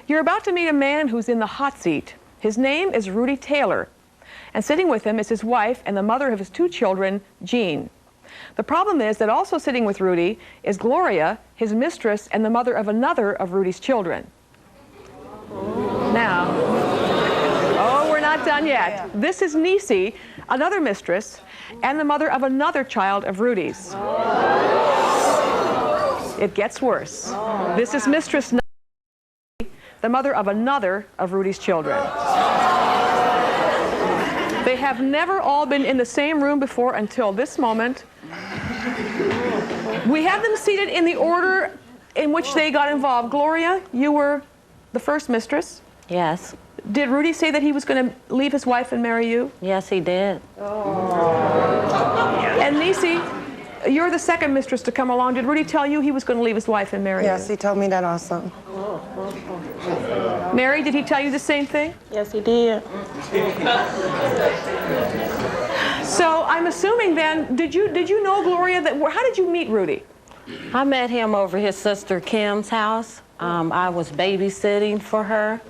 You're about to meet a man who's in the hot seat. His name is Rudy Taylor, and sitting with him is his wife and the mother of his 2 children, Jean. The problem is that also sitting with Rudy is Gloria, his mistress, and the mother of another of Rudy's children. Now, oh, we're not done yet. This is Nisi, another mistress, and the mother of another child of Rudy's. It gets worse. This is Mistress Nisi, the mother of another of Rudy's children. They have never all been in the same room before until this moment. We have them seated in the order in which they got involved. Gloria, you were the first mistress. Yes. Did Rudy say that he was going to leave his wife and marry you? Yes, he did. And Nisi, you're the second mistress to come along. Did Rudy tell you he was going to leave his wife and marry you? Yes, he told me that also. Mary, did he tell you the same thing? Yes, he did. So I'm assuming then, did you know, Gloria, that how did you meet Rudy? I met him over his sister Kim's house. I was babysitting for her.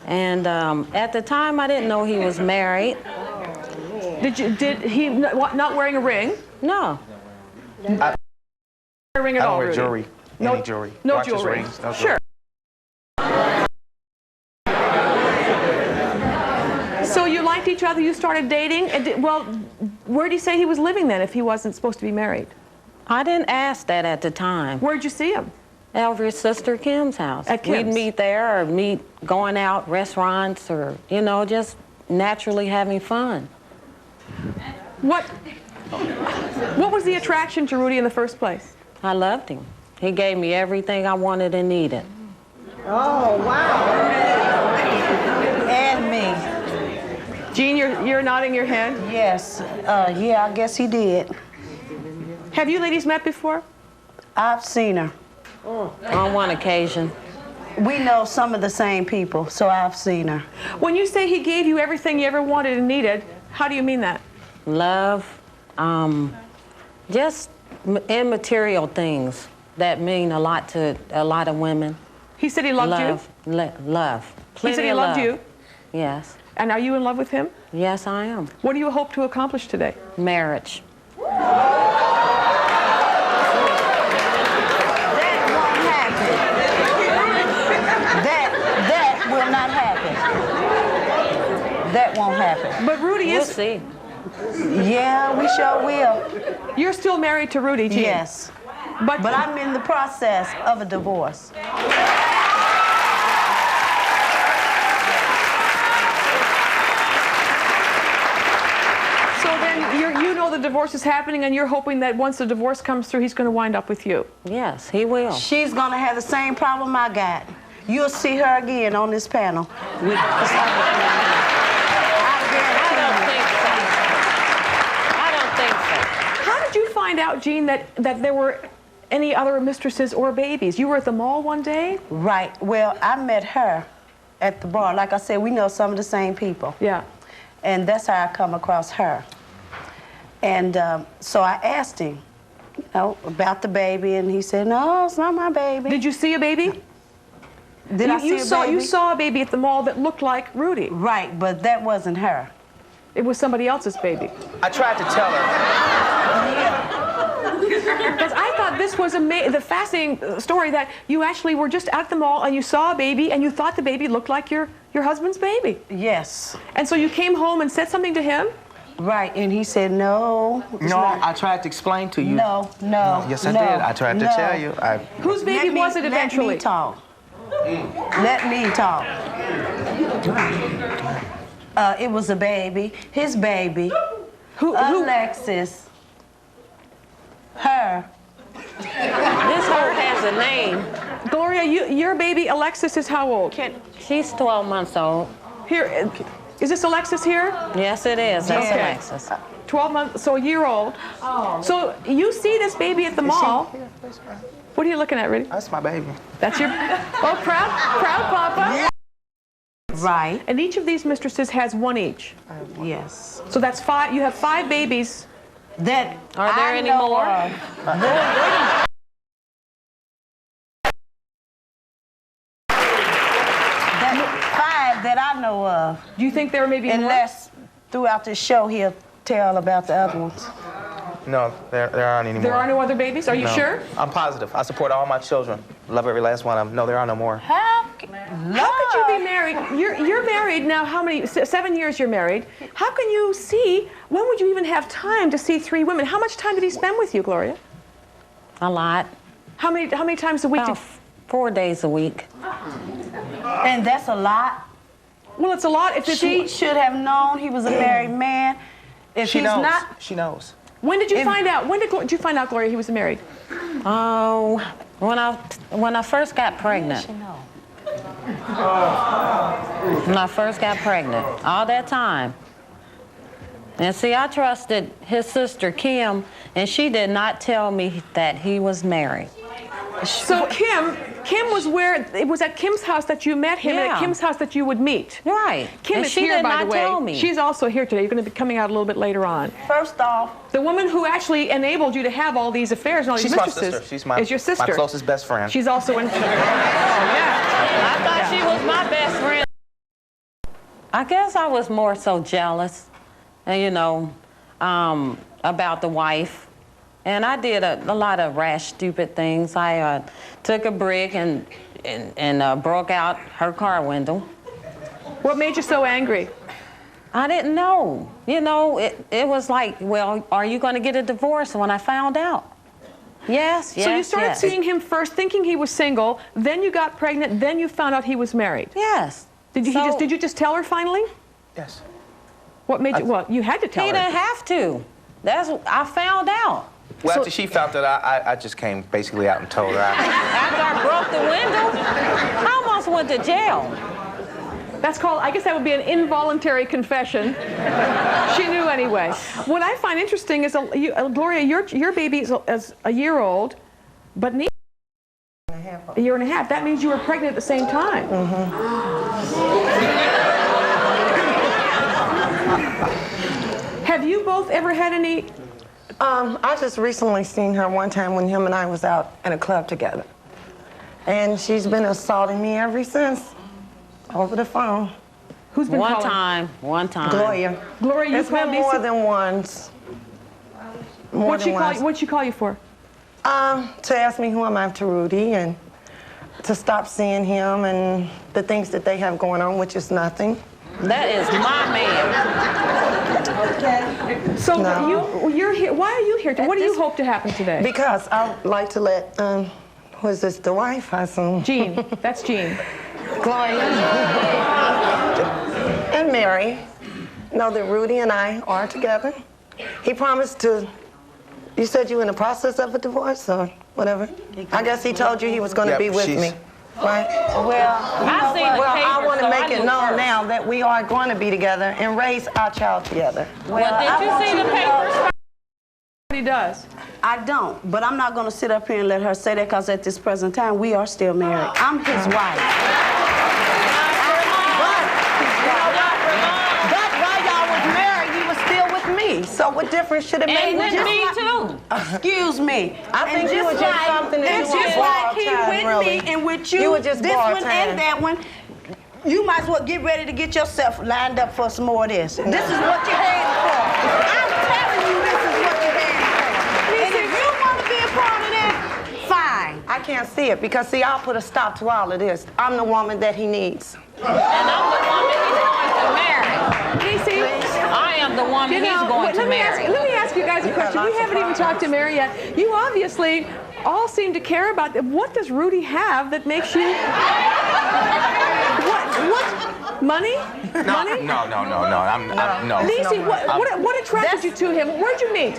And at the time, I didn't know he was married. Did he not wearing a ring? No. A ring at I all, don't wear Rudy? jewelry. No, Any jewelry. no Watches, jewelry. Rings, no Sure. So you liked each other, you started dating, and well, where did he say he was living then if he wasn't supposed to be married? I didn't ask that at the time. Where'd you see him? Over his sister Kim's house. At Kim's? We'd meet there or meet going out restaurants or, you know, just naturally having fun. What was the attraction to Rudy in the first place? I loved him. He gave me everything I wanted and needed. Oh, wow. And me. Jean, you're nodding your head. Yes. Yeah, I guess he did. Have you ladies met before? I've seen her. On one occasion. We know some of the same people, so I've seen her. When you say he gave you everything you ever wanted and needed, how do you mean that? Love, just immaterial things that mean a lot to a lot of women. He said he loved you? Love. He said he loved you? Yes. And are you in love with him? Yes, I am. What do you hope to accomplish today? Marriage. That will not happen. That won't happen. But Rudy We'll is... see. Yeah, we sure will. You're still married to Rudy, Jean? Yes. But I'm in the process of a divorce. So then you know the divorce is happening and you're hoping that once the divorce comes through, he's going to wind up with you? Yes, he will. She's gonna have the same problem I got. You'll see her again on this panel. I don't think so. How did you find out, Jean, that there were any other mistresses or babies? You were at the mall one day? Right. Well, I met her at the bar. Like I said, we know some of the same people. Yeah. And that's how I come across her. And so I asked him, you know, about the baby, and he said, no, it's not my baby. Did you see a baby? Did I see a baby? You saw a baby at the mall that looked like Rudy. Right, but that wasn't her. It was somebody else's baby. I tried to tell her. Because I thought this was the fascinating story that you actually were just at the mall and you saw a baby and you thought the baby looked like your husband's baby. Yes. And so you came home and said something to him? Right, and he said, no. No, I tried to explain to you. No. Yes, I did. I tried to tell you. Whose baby was it eventually? Let me talk. Let me talk. It was a baby, his baby. Who? Alexis. Her. This her has a name. Gloria, your baby Alexis is how old? She's 12 months old. Here, is this Alexis here? Yes, it is. That's Okay. Alexis. 12 months, so a year old. Oh. So you see this baby at the mall. What are you looking at, Rudy? That's my baby. That's your, oh, proud Papa. Yeah. Right. And each of these mistresses has one each. Yes. So that's 5, you have 5 babies. That Are there any more? 5 that I know of. Do you think there may be more? Unless throughout the show he'll tell about the other ones. No, there aren't any more. There are no other babies? Are you No. sure? I'm positive. I support all my children. Love every last one of them. No, there are no more. How could you be married? You're married now, how many, 7 years you're married. How can you see, when would you even have time to see 3 women? How much time did he spend with you, Gloria? A lot. How many times a week? About 4 days a week. And that's a lot. Well, it's a lot. If She should have known he was a married man. If She he's knows. not, She knows. when did you find out? When did you find out, Gloria, he was married? Oh, when I first got pregnant. When I first got pregnant, all that time. And see, I trusted his sister Kim, and she did not tell me that he was married. So Kim was where, it was at Kim's house that you met him, and Yeah. at Kim's house that you would meet. Right. Kim and is she here, did by not the way. tell me. She's also here today. You're going to be coming out a little bit later on. first off, The woman who actually enabled you to have all these affairs and all these She's my mistresses sister. She's my, is your sister. my closest best friend. She's also in. Oh, yeah. I thought she was my best friend. I guess I was more so jealous, and about the wife. And I did a lot of rash, stupid things. I took a brick and broke out her car window. What made you so angry? I didn't know. It was like, well, are you going to get a divorce? When I found out. Yes, yes, So you started yes. seeing him first, thinking he was single. Then you got pregnant. Then you found out he was married. Yes. Did you did you just tell her finally? Yes. What made you? Well, you had to tell He her. didn't have to. I found out. Well, So- after she found that, I just came basically out and told her. After I broke the window, I almost went to jail. That's called, I guess that would be an involuntary confession. She knew anyway. What I find interesting is, Gloria, your baby is a year old, but a year and a half. That means you were pregnant at the same time. Have you both ever had any? I just recently seen her one time when him and I was out at a club together. And she's been assaulting me ever since, over the phone. Who's been One calling? time. Gloria. Gloria, you It's been called more Lisa? than once. More What'd than she call once. you? What'd she call you for? To ask me who am I to Rudy and to stop seeing him and the things that they have going on, which is nothing. That is my man. So No. you're here. Why are you here? What do you hope to happen today? Because I would like to let, who is this, the wife, I assume? Jean. That's Jean. Gloria and Mary know that Rudy and I are together. He promised to, you said you were in the process of a divorce or whatever? I guess he told you he was going to Yep, be with she's- me, right? well, I seen the Well, papers, I want to so make it knew known first. now that we are going to be together and raise our child together. Well, did you see the papers? What he does. I don't, but I'm not going to sit up here and let her say that because at this present time, we are still married. I'm his wife. But while y'all was married, he was still with me. So what difference should it make? And with Just me like- too. Excuse me. I think And you were just something that and you just were like borrowed he time, with really. me and with you, You were just this borrowed one time. and that one, you might as well get ready to get yourself lined up for some more of this. This is what you're heading for. I'm telling you, this is what you're heading for. And if you want to be a part of that, fine. I can't see it because, see, I'll put a stop to all of this. I'm the woman that he needs. And I'm the woman he's going to marry. Casey, I am the woman he's going to marry. let me ask you guys a question. We lots of haven't even talked to Mary yet. You obviously all seem to care about what does Rudy have that makes you? What? Money? Money? No. No. Lisi, what attracted you to him? Where'd you meet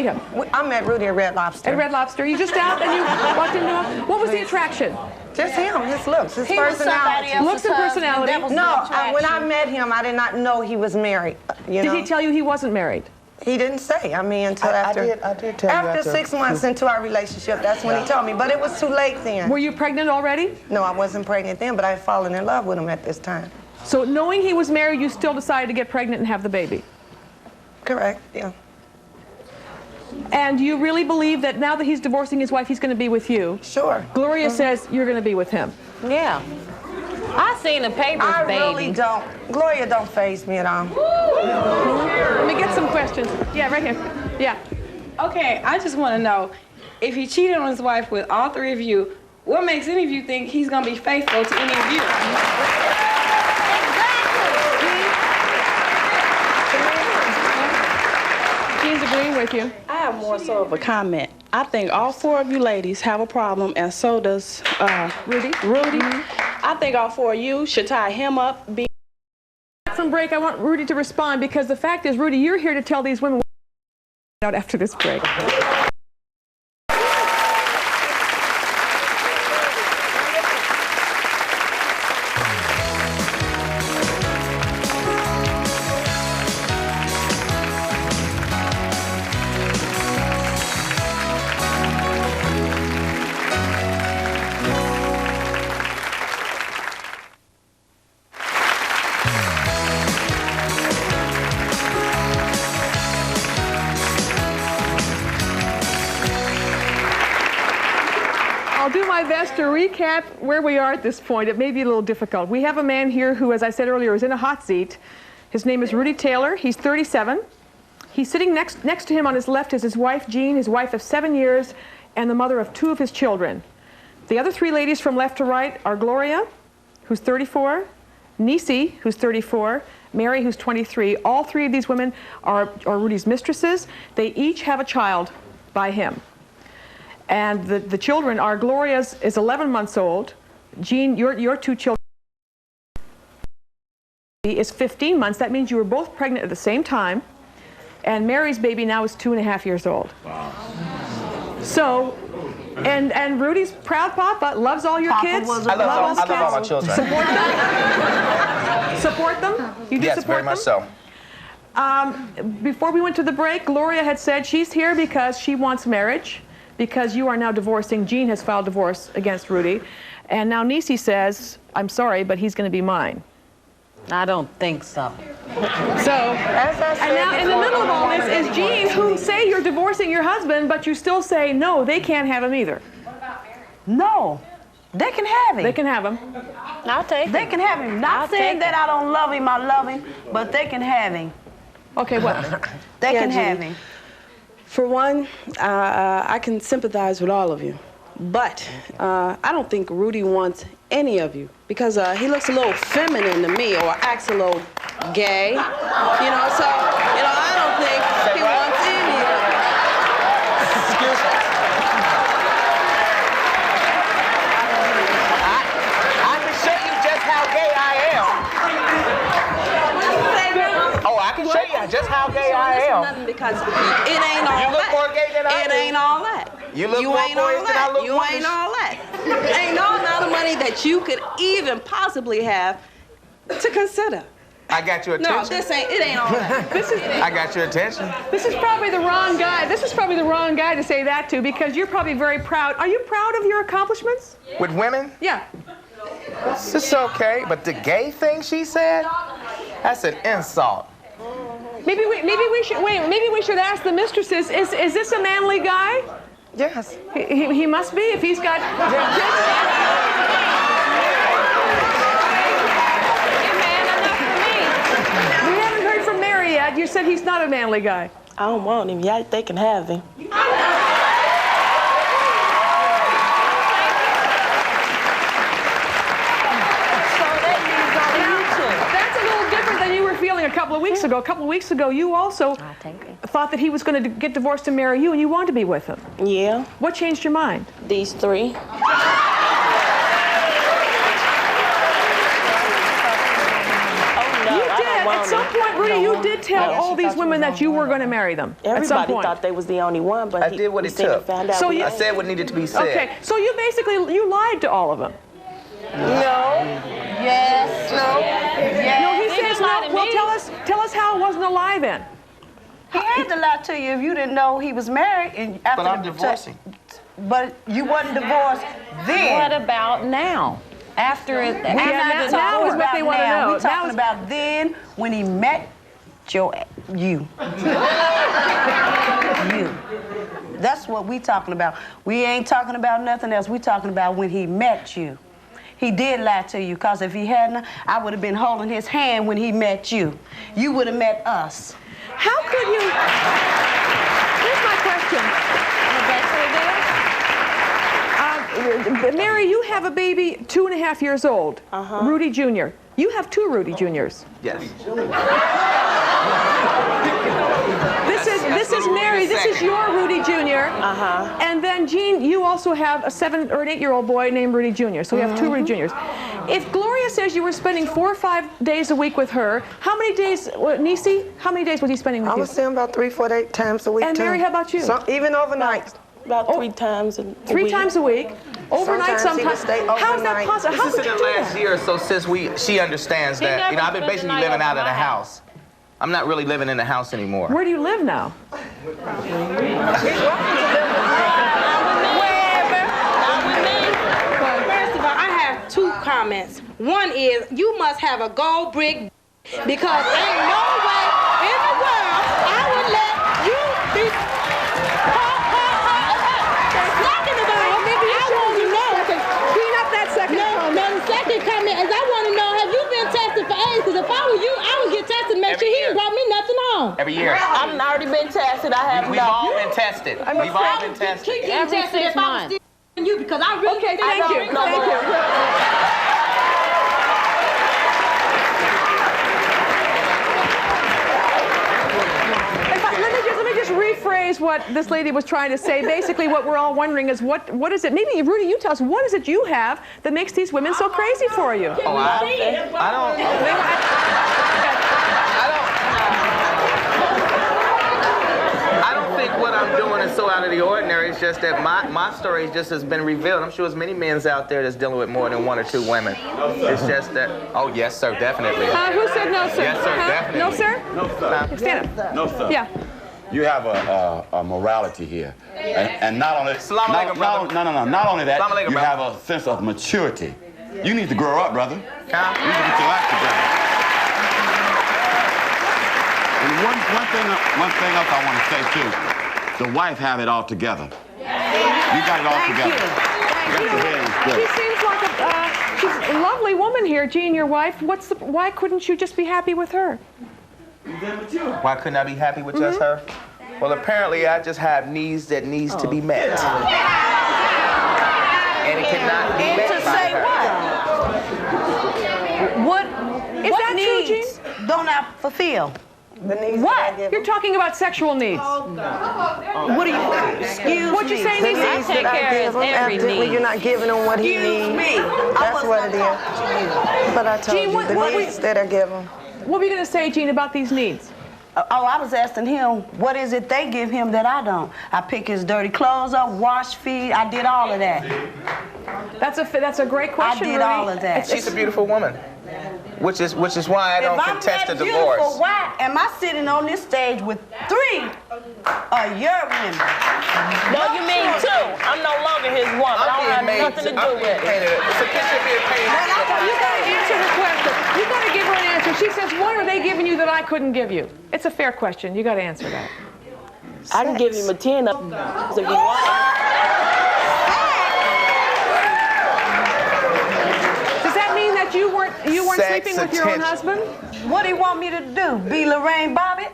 him? I met Rudy at Red Lobster. At Red Lobster. You just out and you walked into him? What was the attraction? Just him, his looks, his He was somebody personality. else's Looks and husband. personality. That was No, the attraction. when I met him, I did not know he was married. You know? Did he tell you he wasn't married? He didn't say. I mean, until I after. did tell you after after. 6 months into our relationship, that's when he told me. But it was too late then. Were you pregnant already? No, I wasn't pregnant then, but I had fallen in love with him at this time. So knowing he was married, you still decided to get pregnant and have the baby? Correct, yeah. And you really believe that now that he's divorcing his wife, he's going to be with you? Sure. Gloria says you're going to be with him. Yeah. I seen the papers, I baby. really don't. Gloria don't faze me at all. Let me get some questions. Yeah, right here. Yeah. Okay, I just want to know, if he cheated on his wife with all three of you, what makes any of you think he's going to be faithful to any of you? Jean's agreeing with you. I have more so of a comment. I think all four of you ladies have a problem, and so does Rudy. I think all four of you should tie him up. From break, I want Rudy to respond because the fact is, Rudy, you're here to tell these women out after this break. I'll do my best to recap where we are at this point. It may be a little difficult. We have a man here who, as I said earlier, is in a hot seat. His name is Rudy Taylor. He's 37. He's sitting next to him on his left is his wife, Jean, his wife of 7 years, and the mother of 2 of his children. The other 3 ladies from left to right are Gloria, who's 34, Nisi, who's 34, Mary, who's 23. All 3 of these women are Rudy's mistresses. They each have a child by him. And the children are, Gloria's is 11 months old. Jean, your 2 children is 15 months. That means you were both pregnant at the same time. And Mary's baby now is 2.5 years old. Wow. So, and Rudy's proud papa, loves all your kids. I love all my children. Support them? Support them? You do Yes, support very much them? so. Before we went to the break, Gloria had said she's here because she wants marriage, because you are now divorcing. Jean has filed divorce against Rudy. And now Nisi says, I'm sorry, but he's going to be mine. I don't think so. So, and now in the middle of all this is Jean, who say you're divorcing your husband, but you still say, no, they can't have him either. No, they can have him. They can have him. I'll take him. They can have him. Not saying that I don't love him, I love him, but they can have him. Okay, what? They can Jean. have him. For one, I can sympathize with all of you, but I don't think Rudy wants any of you because he looks a little feminine to me or acts a little gay, so, I don't think he wants any of you. Excuse me. I can show you just how gay I am. Oh, I can show you just how gay I am. Nothing because it ain't all You look that. more gay than I It do. ain't all that. You look You more ain't all boyish than I that. look You boyish. ain't all that. Ain't no amount of money that you could even possibly have to consider. I got your No, attention. it ain't all that. I got your attention. This is probably the wrong guy. This is probably the wrong guy to say that to because you're probably very proud. Are you proud of your accomplishments? With women, Yeah. it's okay. But the gay thing she said, that's an insult. Maybe we should ask the mistresses, is this a manly guy? Yes. He must be if he's got We haven't heard from Mary yet. You said he's not a manly guy. I don't want him. Yeah, they can have him. That's a little different than you were feeling a couple of weeks ago. A couple of weeks ago, you also thought that he was going to get divorced and marry you, and you wanted to be with him. Yeah, What changed your mind? these 3. You did. At some point, Rudy, you did tell all these women that you were going to marry them. At some Everybody point. thought they was the only one, but I did what it took. Found out So we you- I said what needed to be said. Okay, so you basically lied to all of them. No. Yes. No. No, he says lie no. to Well, me. tell us how it wasn't a lie then. He had to lie to you if you didn't know he was married. And after But I'm divorcing. But you wasn't divorced then. What about now? After it, Yeah, after the now is divorce? what they want to know. We're Now talking is- about then when he met you. You. That's what we talking about. We ain't talking about nothing else. We talking about when he met you. he did lie to you, because if he hadn't, I would have been holding his hand when he met you. You would have met us. How could you? Here's my question. Mary, you have a baby 2.5 years old, Rudy Jr. You have 2 Rudy Juniors. Yes. This is Mary. This is your Rudy Jr. And then Jean, you also have a 7 or an 8-year-old boy named Rudy Jr. So we have 2 Rudy Juniors. If Gloria says you were spending 4 or 5 days a week with her, how many days, Nisi? How many days was he spending with you? I was seeing about 3, 4 times a week. And Mary, how about you? Even overnight. About 3 times a week. 3 times a week, overnight Sometimes he would sometimes. stay How is that overnight. possible? How This could is you in do the last that? year or so since she understands that. never I've been spent the basically night living over out of the my house. I'm not really living in the house anymore. Where do you live now? First of all, I have 2 comments. One is, you must have a gold brick, because ain't no way in the world I would let you be talking about. I want to know. Clean up that second comment. No, the second comment is, I want to know, have you been tested for AIDS? Because if I were you, I would get tested and make Every sure he year. didn't brought me nothing home. Every year. I've already been tested. I have We've all been tested. We've all been tested. Keep getting Every tested 6 if I was months. still you, because I really Okay, thank you. Thank you. Let me just rephrase what this lady was trying to say. Basically, what we're all wondering is what is it? Maybe Rudy, you tell us, what is it you have that makes these women so crazy for you? Oh, I don't think what I'm doing is so out of the ordinary. It's just that my story just has been revealed. I'm sure there's many men out there that's dealing with more than 1 or 2 women. It's just that, oh, yes, sir, definitely. Who said no, sir? Yes, sir, definitely. No, sir? No, sir. Stand up. No, sir. Yeah. You have a morality here. And not only Assalamu alaikum, brother. not only that, Assalamu alaikum, you brother. have a sense of maturity. You need to grow up, brother. You need to Huh? get your life together. And one thing else I want to say too. The wife have it all together. You got it all together. You got your head in She straight. seems like she's a lovely woman here, Jean, your wife. Why couldn't you just be happy with her? Why couldn't I be happy with just her? Well, apparently I just have needs that needs to be met. And it cannot be And met to by say her. what? Is What that true, Jean? needs don't I fulfill? The needs What? that I give You're talking about sexual needs. What do you, excuse What you me. saying, The Nisi? needs take that I care give of him every after when need. you're not giving him what he Excuse needs. me. That's what it is. But I told Jean, you, what the we- needs that I give him. What were you going to say, Jean, about these needs? Oh, I was asking him, what is it they give him that I don't? I pick his dirty clothes up, wash, feed. I did all of that. That's a great question. did Rudy. all of that. She's a beautiful woman. Which is why I don't if I'm contest that the beautiful, divorce. why am I sitting on this stage with 3 of your women? No, you mean 2. I'm no longer his woman. I don't have nothing to do with it. It's a picture being painted. You got to answer her question. You got to give her an answer. She says, "What are they giving you that I couldn't give you?" It's a fair question. You got to answer that. I can give him a 10 if you want. Does that mean that you weren't Sex sleeping with your own attention. husband? What do you want me to do? Be Lorraine Bobbitt?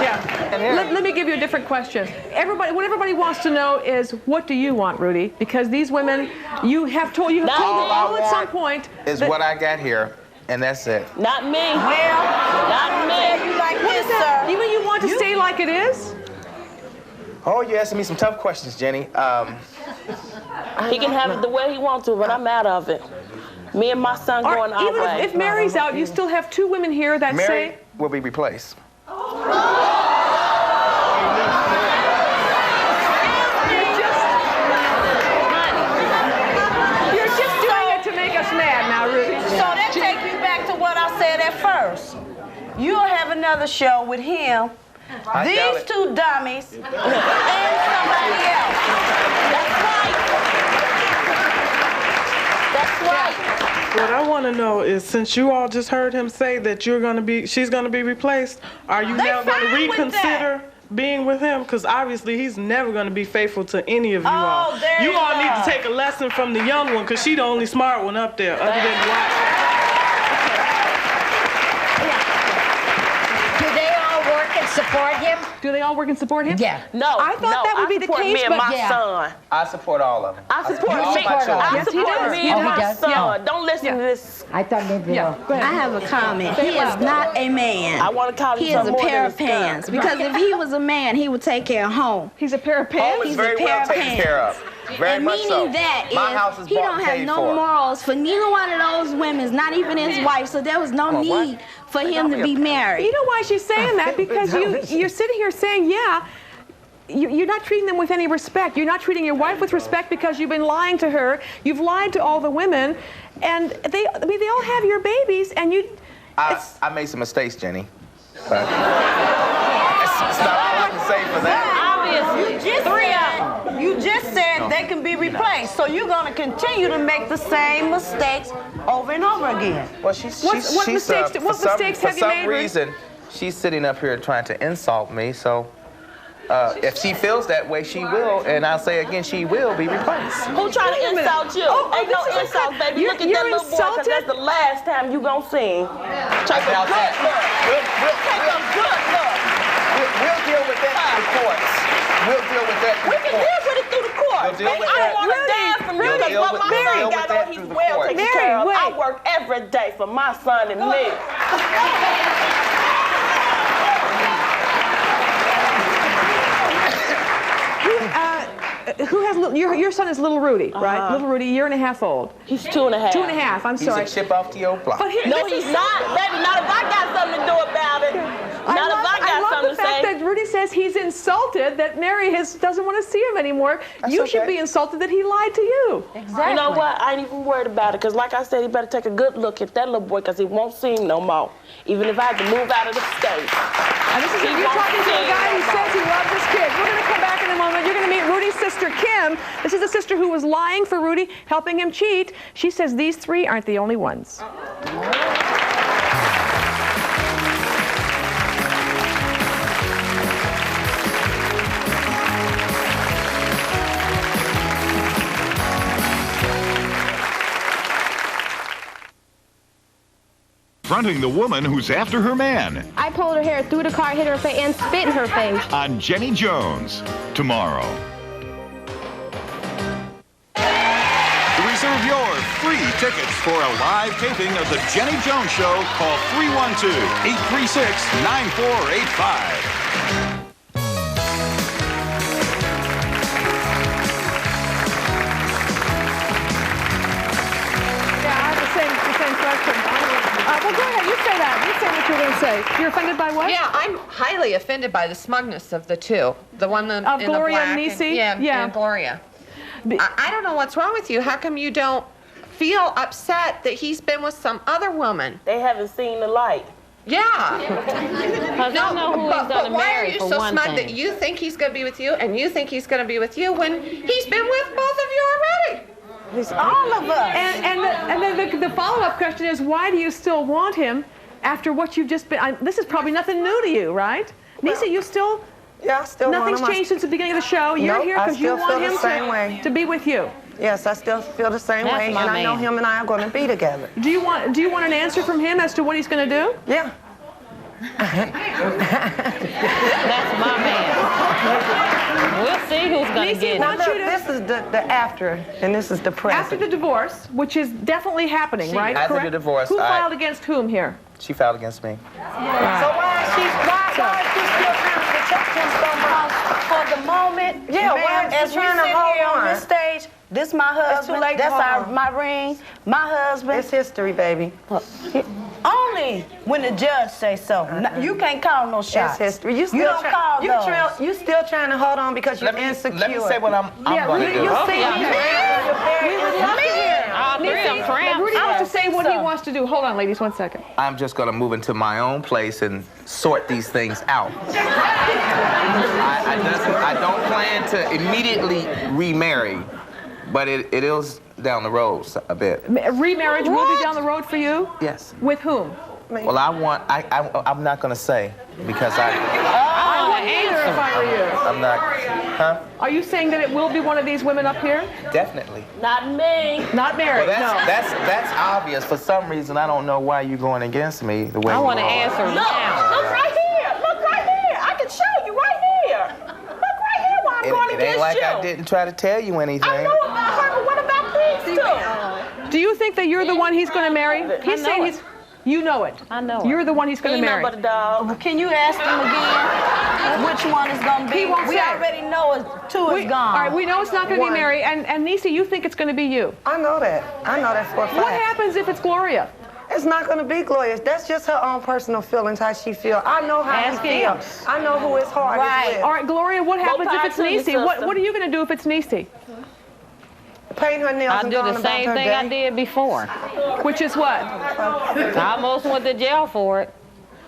Yeah. Let me give you a different question. What everybody wants to know is, what do you want, Rudy? Because these women, you have told you at some point Is that- what I got here, and that's it. Not me. Well, Not me. you like What this, is that? sir. Even you want to stay like it is? Oh, you're asking me some tough questions, Jenny. He can have it the way he wants to, but I'm out of it. Me and my son Or going our even way. if Mary's out, you still have 2 women here that Mary say, will be replaced. you're just doing it to make us mad now, Rudy. So that take you back to what I said at first. You'll have another show with him, I doubt these it. 2 dummies, and somebody else. That's right. That's right. What I want to know is, since you all just heard him say that she's going to be replaced, are you They now going to fine with reconsider being with him? Because obviously he's never going to be faithful to any of you all. there You you all go. need to take a lesson from the young one, because she the only smart one up there, other than the wife. Do they all work and support him? Do they all work and support him? Yeah. No, I thought that would be the support case, me and but my yeah. son. I support all of them. I support all me. my children. I Yes, he support does. me He and does. my son. Yeah. Don't listen to this. I thought they did. Yeah, go ahead. I have a comment. Say He it is loud. not a man. I want to call him He is something a more pair than of a pants. son. Because if he was a man, he would take care of home. He's a pair of Home pants. is He's very a pair well of taken pants. care of. Very And much meaning so. that My is house is he bought don't and have paid no for. morals for neither one of those women, not even his wife. So there was no on, what? need for him to be married. You know why she's saying that? Because you're sitting here saying, yeah, you're not treating them with any respect. You're not treating your wife with respect because you've been lying to her. You've lied to all the women, and they all have your babies, and you. I made some mistakes, Jenny. But it's not all I can say for that. You just said they can be replaced, so you're gonna continue to make the same mistakes over and over again. Well, What mistakes have you made? For some reason, she's sitting up here trying to insult me. So if she feels that way, she will. And I'll say again, she will be replaced. Who trying to insult you? Ain't no this is insult, baby. you're- Look at you're that little boy, because insulted? that's the last time you gonna see him. Take a doubt good that. look. Take a good look. We'll deal with that in the courts. We'll deal with that in We the can courts. deal with it through the courts. We'll deal Baby, with I that. don't want to die from you, because deal what with- my we'll son deal with got that on, he's through the well courts. taken Mary, care of. wait. I work every day for my son and me. Who has your son is little Rudy, right? Little Rudy, year and a half old. He's 2.5. 2.5. I'm He's sorry. a chip off the old block. But here, No, this he's is- not. Baby, not if I got something to do about it. I Not if I love got something the to fact say. that Rudy says he's insulted that Mary doesn't want to see him anymore. You should okay. be insulted that he lied to you. You know what? I ain't even worried about it, because like I said, he better take a good look at that little boy, because he won't see him no more. Even if I had to move out of the state. And this is, He you're won't talking to a see guy who no says he more. loves his kids. We're going to come back in a moment. You're going to meet Rudy's sister, Kim. This is the sister who was lying for Rudy, helping him cheat. She says these three aren't the only ones. Confronting the woman who's after her man I pulled her hair, threw the car, hit her face, and spit in her face. on Jenny Jones tomorrow. To reserve your free tickets for a live taping of the Jenny Jones Show, call 312-836-9485. Yeah, I have the same question. Well, go ahead. You say that. You say what you're going to say. You're offended by what? Yeah, I'm highly offended by the smugness of the two. The one in Of the Gloria black and Niecy? yeah, Yeah. and Gloria. I don't know what's wrong with you. How come you don't feel upset that he's been with some other woman? They haven't seen the light. Yeah. Because I know who he's but going to why are marry you for so one smug thing. that you think he's going to be with you and you think he's going to be with you when he's been with both of you already? It's all of us. And then the follow-up question is, why do you still want him after what you've just been? This is probably nothing new to you, right? Nisa, you still? Yeah, I still want him. Nothing's changed since the beginning of the show. You're Nope, here I because you still want feel him the same way. to be with you. Yes, I still feel the same That's way, and my I know man. him and I are going to be together. Do you want an answer from him as to what he's going to do? Yeah. That's my man. We'll see who's going to Niecy, get Now it. look, this is the after, and this is the present. After the divorce, which is definitely happening, right? After the Correct? divorce, Who I- filed against whom here? She filed against me. So why is she still trying to protect him so much for the moment? Yeah, Man, why is she as we trying to sit hold here on on? this stage, this my husband. late to That's hold on. my ring. My husband. It's history, baby. Only when the judge say so. You can't call no shots. It's history. You still You don't call those. you still trying to hold on because you're insecure. Let me say what I'm going to do. You see yeah. me? We would love to hear. All three of them tramps. Rudy wants to say what he wants to do. Hold on, ladies, 1 second. I'm just going to move into my own place and sort these things out. I don't plan to immediately remarry, but it is down the road a bit. Remarriage will be down the road for you? Yes. With whom? Well, I'm not going to say because I want either if I were you. I'm not, huh? Are you saying that it will be one of these women up here? Definitely. Not me. Not married, Well, no. that's obvious. For some reason, I don't know why you're going against me the way I you want to are. answer Look, now. look right here. Look right here. I can show you right here. Look right here why I'm going It against ain't like you. I didn't try to tell you anything. I know about her, but what about these two? Do you think that you're the one he's going to marry? He's know saying it. he's. You know it. I know it. You're the one he's going to Ain't marry. nothing but a dog. Can you ask him again which one is going to be? He won't We say. already know two is gone. All right, we know it's not going to be One. Mary. And Nisa, you think it's going to be you. I know that. I know that for a fact. What happens if it's Gloria? It's not going to be glorious. That's just her own personal feelings, how she feel. I know how Ask he him. feels. I know who his heart is with. All right, Gloria, what happens if it's to me, Nisi? What sister. are you going to do if it's Nisi? Paint her nails I and do go on the about same her thing day. I did before. Which is what? I almost went to jail for it.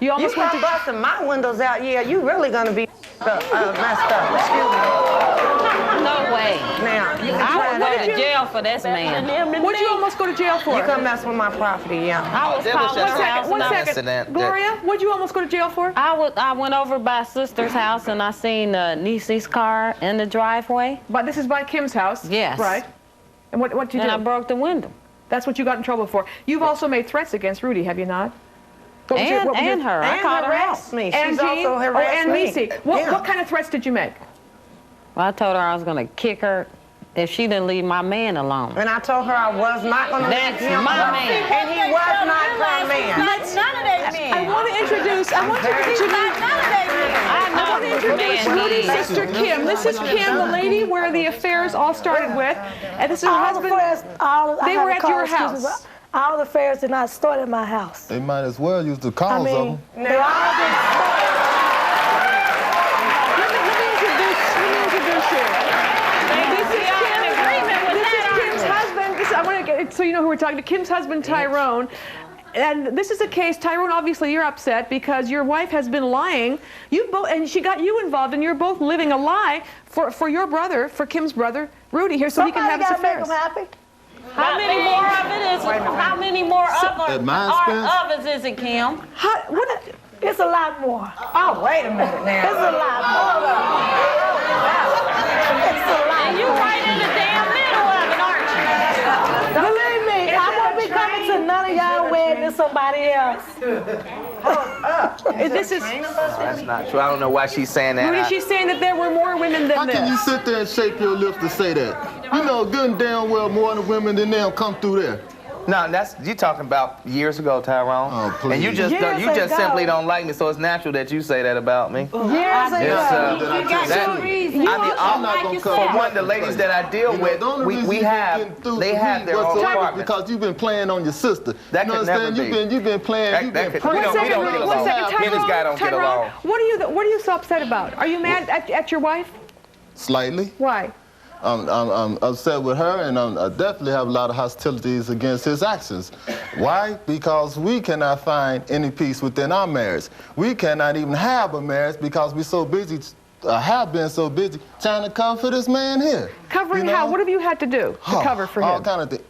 You You almost went start to. busting my windows out, yeah, you really going to be messed up. Excuse me. No way. Now, you can I try would that. go to jail for this man. What'd you almost go to jail for? You come mess with my property, yeah. I was There was calling just his house. One and I was- second. Incident that- Gloria, what'd you almost go to jail for? I went over by sister's house and I seen Nisi's car in the driveway. But this is by Kim's house. Yes. Right. And what did you And do? I broke the window. That's what you got in trouble for. You've also made threats against Rudy, have you not? What was And, what was and her. I And called her out. harassed me. And She's Jean? also harassed and me. Nisi. Yeah. What kind of threats did you make? Well, I told her I was going to kick her if she didn't leave my man alone. And I told her I was not going to leave That's him my alone. man. And he was not her man. None of they men. I want to introduce. I want to introduce. None of they men. I I want to know introduce man Rudy's is. sister Kim. This is Kim, the lady where the affairs all started with, and this is her husband. They were at your house. All the affairs did not start at my house. They might as well use the cause I of mean, them. they all did. Let me introduce you. This is Kim's husband. I want to get so you know who we're talking to. Kim's husband, Tyrone. And this is a case, Tyrone, obviously you're upset because your wife has been lying. You both, and she got you involved, and you're both living a lie for your brother, for Kim's brother, Rudy, here, so he can have his affairs. Happy. How many more of it is it? How many more At my expense? of is it, Kim? It's a lot more. Oh, wait a minute now. It's a lot more. It's a lot And you more. right in the damn middle of it, aren't you? Believe me, I won't be coming to none of y'all wedding to somebody else. This is That's not true. I don't know why she's saying that. Rudy. She's saying that there were more women than How this. can you sit there and shape your lips to say that? You know good and damn well more than women than them come through there. No, that's you talking about years ago, Tyrone. Oh, please. And you just Years you just ago. simply don't like me, so it's natural that you say that about me. Years Yes, ago. You got that- your reason. I mean, I'm not gonna come for back one, the and ladies say. that I deal You know, with, the only we reason you have getting through they to have me their own whatsoever apartment. because you've been playing on your sister. That you could understand? never be. You've been playing. That- You've that been could- we don't get Rudy, along. one second, Me and this guy don't get Tyrone, along. what are you so upset about? Are you mad at your wife? Slightly. Why? I'm upset with her, and I definitely have a lot of hostilities against his actions. Why? Because we cannot find any peace within our marriage. We cannot even have a marriage because we're so busy, have been so busy trying to cover for this man here. Covering You know? how? What have you had to do to cover for all him? kind of things.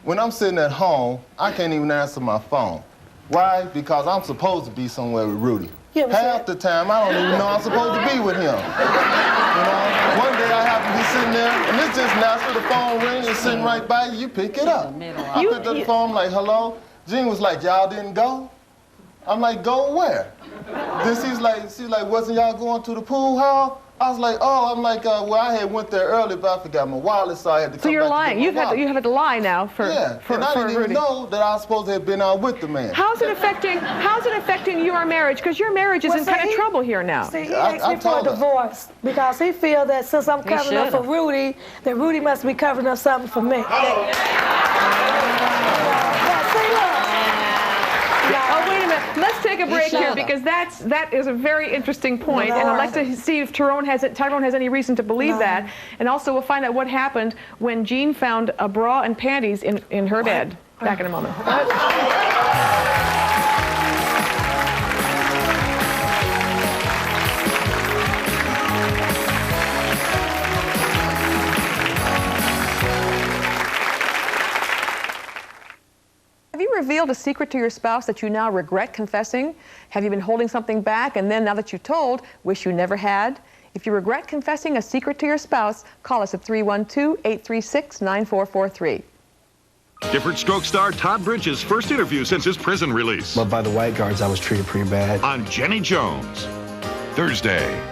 When I'm sitting at home, I can't even answer my phone. Why? Because I'm supposed to be somewhere with Rudy. Yeah, but Half the time, I don't even know I'm supposed to be with him. You know, one day I happen to be sitting there, and it's just natural. The phone rings, it's sitting right by you, you pick it up. I picked up the phone, I'm like, hello? Jean was like, y'all didn't go? I'm like, go where? Then she's like, wasn't y'all going to the pool hall? I was like, oh, I'm like, well, I had went there early, but I forgot my wallet, so I had to come So you're back to lying. get my wallet. You have to lie now for Yeah, for, and I for didn't even Rudy. know that I was supposed to have been out with the man. How's it affecting your marriage? Because your marriage is Well, in see, kind of trouble here now. See, he I asked me for a told her. divorce because he feels that since I'm covering up for should've. Rudy, that Rudy must be covering up something for me. Yeah, see, look. Oh, wait a minute. Let's take a break here should've. because that is a very interesting point, and I'd like to see if Tyrone has any reason to believe that, and also we'll find out what happened when Jean found a bra and panties in her bed. Back in a moment. Have you revealed revealed a secret to your spouse that you now regret confessing? Have you been holding something back and then, now that you told, wish you never had? If you regret confessing a secret to your spouse, call us at 312-836-9443. Different stroke star Todd Bridges' first interview since his prison release. But by the white guards, I was treated pretty bad. On Jenny Jones, Thursday.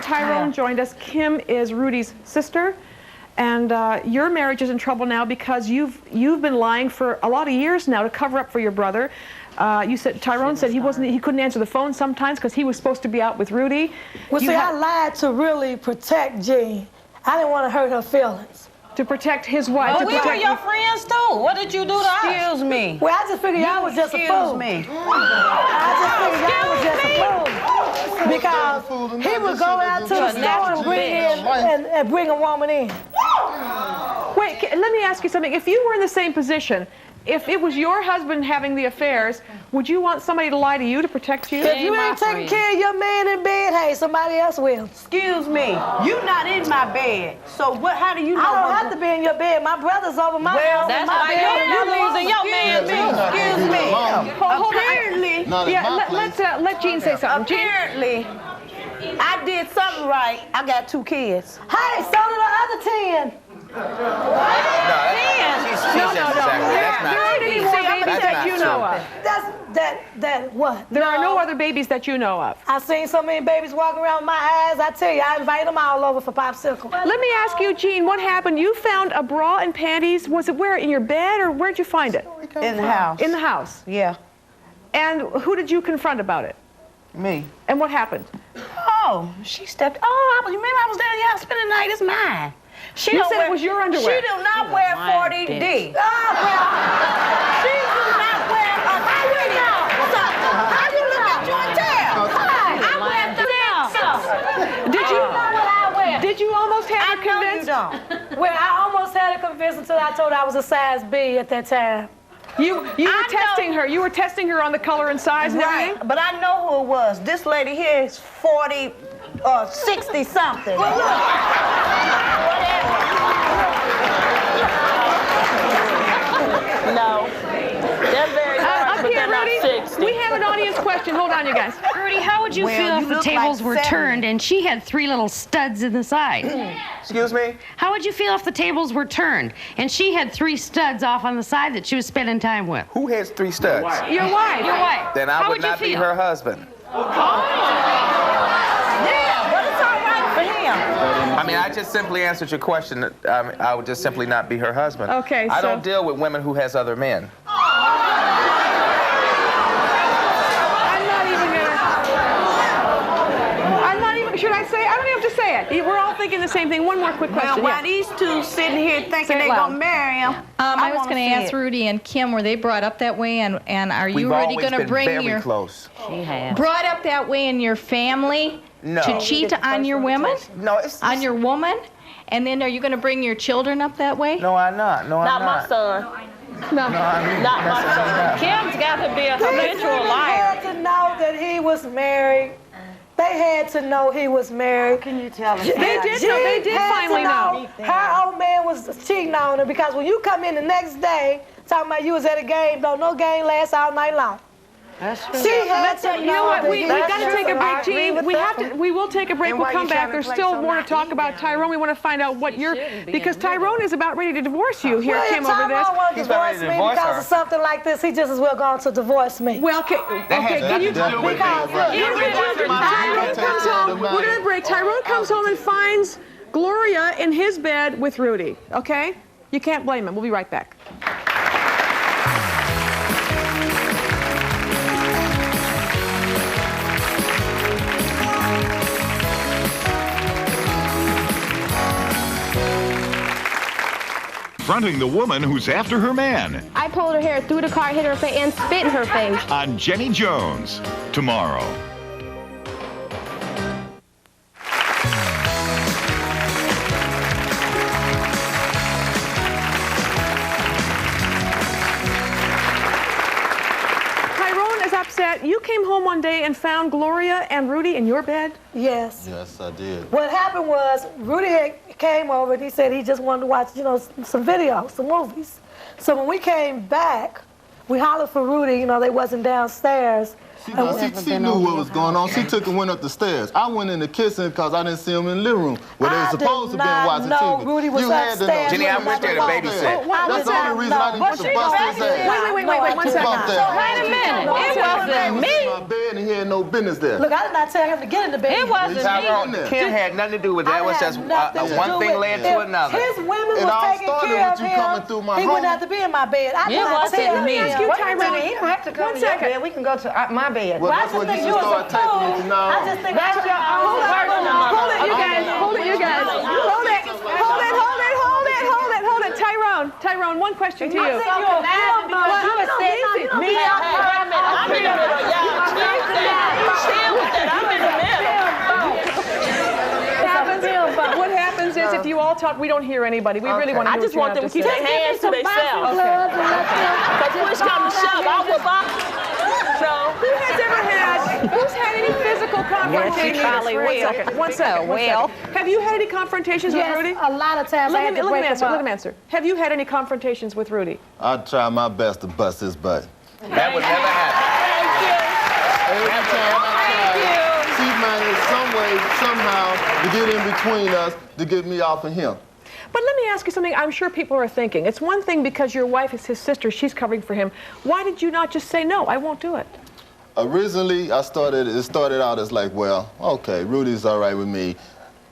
Tyrone joined us. Kim is Rudy's sister, and your marriage is in trouble now because you've been lying for a lot of years now to cover up for your brother. You said Tyrone said he couldn't answer the phone sometimes because he was supposed to be out with Rudy. Well, see, I lied to really protect Jean. I didn't want to hurt her feelings. To protect his wife. Well, we were your friends too. What did you do to us? Excuse me. Well, I just figured y'all was just a fool. Excuse me. I just figured y'all was just a fool. Because he would go out to the store and bring a woman in. Wait, let me ask you something. If you were in the same position, if it was your husband having the affairs, would you want somebody to lie to you to protect you? If you ain't taking care of your man in bed, hey, somebody else will. Excuse me. You not in my bed. So what? How do you know? I don't have to be in your bed. My brother's over my house. That's why you're losing your man too. Excuse me. Apparently, let Jean say something. Apparently, I did something right. I got 2 kids. Hey, so did the other 10. No. There aren't any more babies that you know of. That what? There are no other babies that you know of. I've seen so many babies walking around my eyes. I tell you, I invite them all over for popsicle. Let me ask you, Jean, what happened? You found a bra and panties. Was it where? In your bed, or where'd you find it? In the house. In the house? Yeah. And who did you confront about it? Me. And what happened? Oh, she stepped. Oh, you remember I was down here spending the night. It's mine. You said it was your underwear. She do not wear 40D. She do not wear a 40D. So, how you look at your tail? I wear 36. Did you know what I wear? Did you almost have her convinced? You don't. Well, I almost had her convinced until I told her I was a size B at that time. You were testing her. You were testing her on the color and size and everything? But I know who it was. This lady here is 40 or 60 something. No. They're very large, but they're not 60. We have an audience question. Hold on, you guys. Rudy, how would you feel if the tables were turned and she had 3 little studs in the side? Excuse me? How would you feel if the tables were turned and she had 3 studs off on the side that she was spending time with? Who has 3 studs? Your wife. Your wife. Then I would not be her husband. Yeah, but it's all right for him. I mean, I just simply answered your question. I would just simply not be her husband. Okay, I don't deal with women who has other men. Should I say? I don't even have to say it. We're all thinking the same thing. One more quick question. Now, while these two sitting here thinking they're going to marry him, I was going to ask Rudy and Kim, were they brought up that way? And are you really going to bring very close. She has. Brought up that way in your family to cheat on your women? No, it's on your woman? And then are you going to bring your children up that way? No, I'm not. No, I'm not. Not my son. No, not my son. Kim's got to be a habitual liar. They had to know that he was married. They had to know he was married. Can you tell us? They did finally know. Her old man was cheating on her because when you come in the next day talking about you was at a game, no game lasts all night long. That's true. She had to know. You know what? We've got to take a break, Jean. We will take a break. And We'll why come you back. trying to There's play still so more to talk about Tyrone. We want to find out what because Tyrone is about ready to divorce you. Here, Kim, over this. Tyrone won't divorce me because of something like this. He just as well gone to divorce me. Well, okay. Can you? Tyrone comes home. We're gonna break. Tyrone comes home and finds Gloria in his bed with Rudy. Okay? You can't blame him. We'll be right back. Confronting the woman who's after her man. I pulled her hair through the car, hit her face, and spit in her face. On Jenny Jones, tomorrow. that you came home one day and found Gloria and Rudy in your bed? Yes. Yes, I did. What happened was Rudy came over and he said he just wanted to watch, you know, some videos, some movies. So when we came back, we hollered for Rudy, you know, they wasn't downstairs. She knew what was going on. She took and went up the stairs. I went in the kitchen because I didn't see him in the living room where they were supposed to be watching TV. Rudy was you had to know. Jenny, I went there to babysit. That's the only reason I didn't get to bust his ass. Wait, 1 second. So wait a minute. It wasn't me. My bed and he had no business there. Look, I did not tell him to get in the bed. It wasn't me. Kim had nothing to do with that. It was just one thing led to another. His women was taking care of him. He wouldn't have to be in my bed. I did not tell him. Let me ask you, Tyrone. He don't have to come to your bed. We can go to my bed. Well, that's what you should start taking me from now on. I just think that's your own personal. Hold it, you guys. Hold it, you guys. Hold it. Tyrone, one question to you. I think you're What happens is if you all talk, we don't hear anybody. We really want to hear I just want them to keep their hands to themselves. Because push come to shove, I will buy. So, who's had any physical confrontations? One second. Have you had any confrontations with Rudy? A lot of times. Let him answer. Have you had any confrontations with Rudy? I try my best to bust his butt. That would never happen. Every time I try, she managed some way, somehow, to get in between us to get me off of him. But let me ask you something I'm sure people are thinking. It's one thing because your wife is his sister, she's covering for him. Why did you not just say, no, I won't do it? Originally, it started out as like, well, okay, Rudy's all right with me.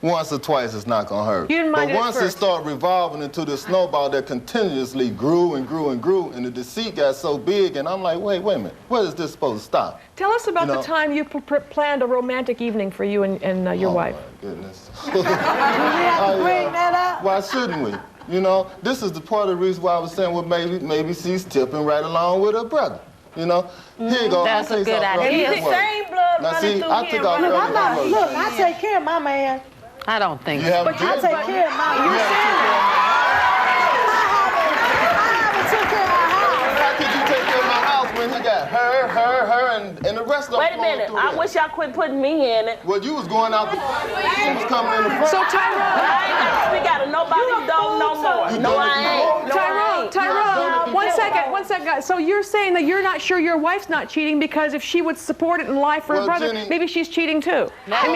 Once or twice, it's not gonna hurt. You didn't mind but once it started revolving into the snowball that continuously grew and grew and grew, and the deceit got so big, and I'm like, wait a minute, where is this supposed to stop? Tell us about the time you planned a romantic evening for you and your wife. Oh, my goodness. Bring that up. Why shouldn't we? You know, this is the part of the reason why I was saying, well, maybe she's tipping right along with her brother. You know, here you go. That's a good idea. It's the same blood running through him. Look, I take care of my man. I don't think so. I take care of my man. I haven't took care of my house. How could you take care of my house when he got her, and the rest of them? Wait a minute. I wish y'all quit putting me in it. Well, you was going out. She was coming in the front. So Tyrone, I ain't got to speak out of nobody don't know more. No, I ain't. Tyrone, one second, guys. So you're saying that you're not sure your wife's not cheating because if she would support it and lie for her brother, Jenny, maybe she's cheating too. I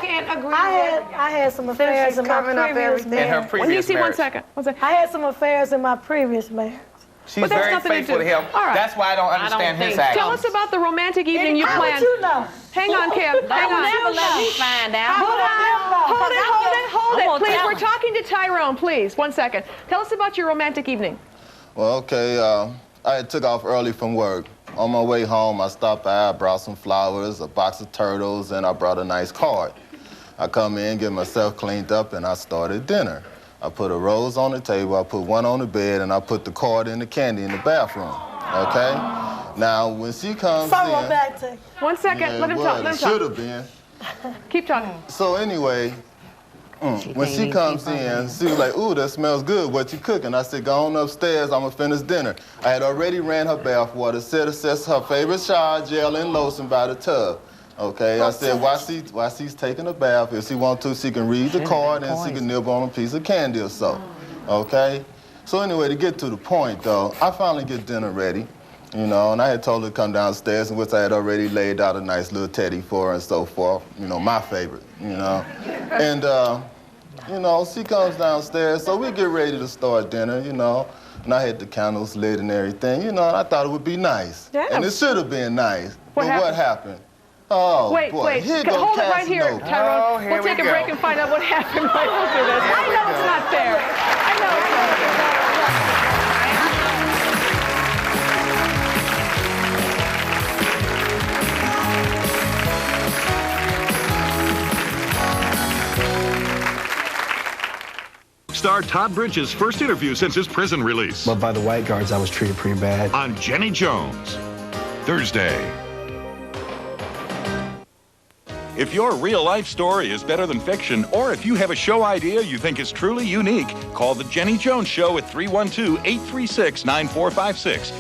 can't agree. I had some affairs in my previous marriage. When you see marriage. One second. I had some affairs in my previous marriage. She's very faithful to him. All right. That's why I don't understand his actions. Tell us about the romantic evening you planned. You know? Hang on, Kim. Hang on. Never let me find out. Hold it. Please, we're talking to Tyrone, please. 1 second. Tell us about your romantic evening. Well, okay, I took off early from work. On my way home, I stopped by, I brought some flowers, a box of turtles, and I brought a nice card. I come in, get myself cleaned up, and I started dinner. I put a rose on the table, I put one on the bed, and I put the card and the candy in the bathroom, okay? Now, when she comes in... 1 second, yeah, let him talk, should have been. Keep talking. So anyway, when she comes in, she was like, ooh, that smells good, what you cooking? I said, go on upstairs, I'm gonna finish dinner. I had already ran her bath water, set her favorite shower gel and lotion by the tub. Okay, I said, while she's taking a bath, if she wants to, she can read the card and she can nibble on a piece of candy or so. Okay? So anyway, to get to the point, though, I finally get dinner ready, you know, and I had told her to come downstairs, in which I had already laid out a nice little teddy for her and so forth, you know, my favorite, you know. And, you know, she comes downstairs, so we get ready to start dinner, you know, and I had the candles lit and everything, you know, and I thought it would be nice. Yeah. And it should have been nice. What happened? Oh, wait, boy. wait. Here Hold it right here, Tyrone. We'll take a break and find out what happened right after this. I know it's not fair. I know it's not fair. Star Todd Bridges' first interview since his prison release. But by the white guards, I was treated pretty bad. On Jenny Jones, Thursday. If your real-life story is better than fiction, or if you have a show idea you think is truly unique, call The Jenny Jones Show at 312-836-9456.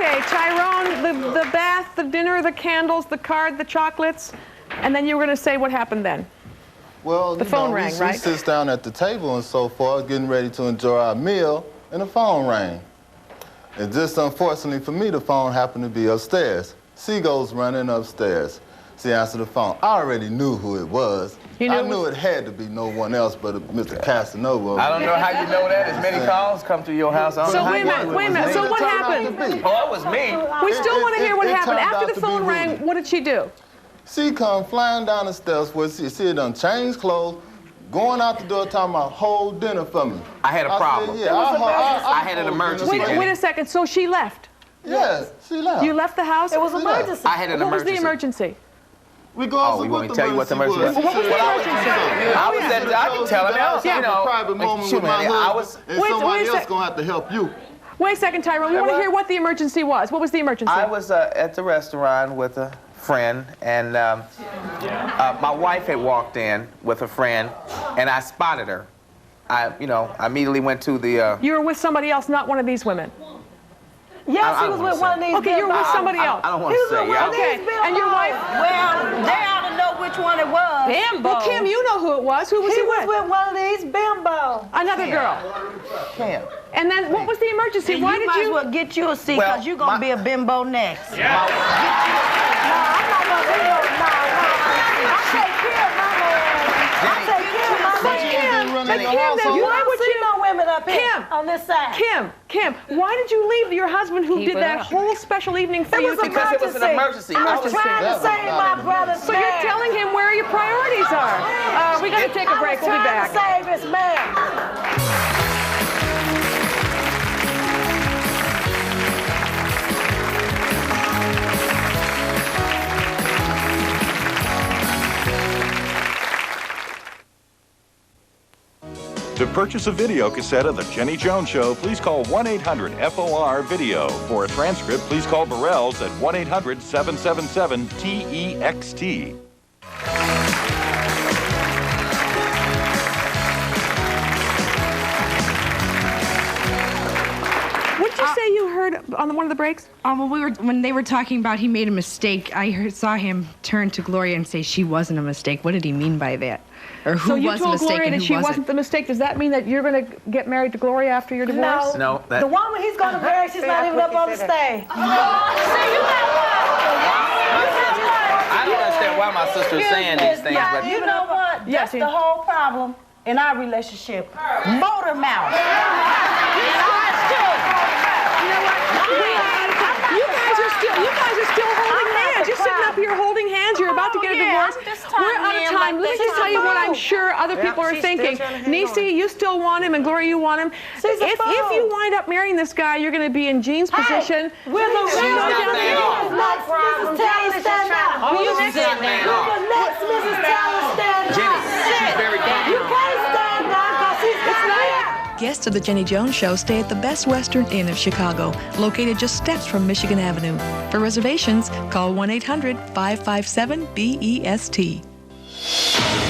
Okay, Tyrone, the bath, the dinner, the candles, the card, the chocolates, and then you were going to say what happened then. Well, the phone rang, right? We sits down at the table and so forth, getting ready to enjoy our meal, and the phone rang. And just unfortunately for me, the phone happened to be upstairs. She goes running upstairs. She answered the phone. I already knew who it was. I knew it had to be no one else but Mr. Casanova. I don't know how you know that. As many calls come to your house. So wait a minute. So what happened? Oh, it was me. We still want to hear what happened. After the phone rang, what did she do? She come flying down the steps where she had done changed clothes, going out the door talking about whole dinner for me. I had a problem. Said, yeah, I had an emergency. Wait a second. So she left? Yes, she left. You left the house? It was an emergency. I had an emergency. What was the emergency? We go oh, you want me to tell you what the emergency was? What was the emergency? I was at, I can tell him. You know, a private moment with my husband, and somebody else going to have to help you. Wait a second, Tyrone. We want to hear what the emergency was. What was the emergency? I was at the restaurant with a friend, and my wife had walked in with a friend, and I spotted her. I immediately went to the... You were with somebody else, not one of these women? Yes, he was with one of these. Okay, you were with somebody else. I don't want to say. Okay, and your wife? Well, they ought to know which one it was. Bimbo. Well, Kim, you know who it was. Who was he with? He was with one of these, Bimbo. Another girl. Kim. And then what was the emergency? And Why did you? You might as well get you a seat, because you're going to be a bimbo next. No, I'm not going to be no. I take care of my man. I take care of my man. Why would you? No women up here on this side. Kim, why did you leave your husband who did that whole special evening for you? Because it was an emergency. I was trying to save my brother's So you're telling him where your priorities are. We got to take a break. We'll be back. I'm trying to save his man. To purchase a video cassette of The Jenny Jones Show, please call 1-800-FOR-VIDEO. For a transcript, please call Burrell's at 1-800-777-TEXT. What did you say you heard on one of the breaks? Well, when they were talking about he made a mistake, I saw him turn to Gloria and say she wasn't a mistake. What did he mean by that? Or who was a mistake and who wasn't? So you told Gloria that she wasn't the mistake. Does that mean that you're going to get married to Gloria after your divorce? No. The woman he's going to marry, she's not even up on the stage. I don't understand why my sister's saying these things, but you know what? That's the whole problem in our relationship. Motor mouth. You guys are still holding hands. You're sitting up here holding hands. You're about to get a divorce. We're out of time. Let me just tell you what I'm sure other people are thinking. Nisi, you still want him, and Gloria, you want him. If you wind up marrying this guy, you're going to be in Jean's position. We're the real Mrs. Taylor, stand up. Will you next Mrs. Taylor, stand up. Jenny, she's very confident. You can't stand up because she's not here. Guests of The Jenny Jones Show stay at the Best Western Inn of Chicago, located just steps from Michigan Avenue. For reservations, call 1-800-557-BEST.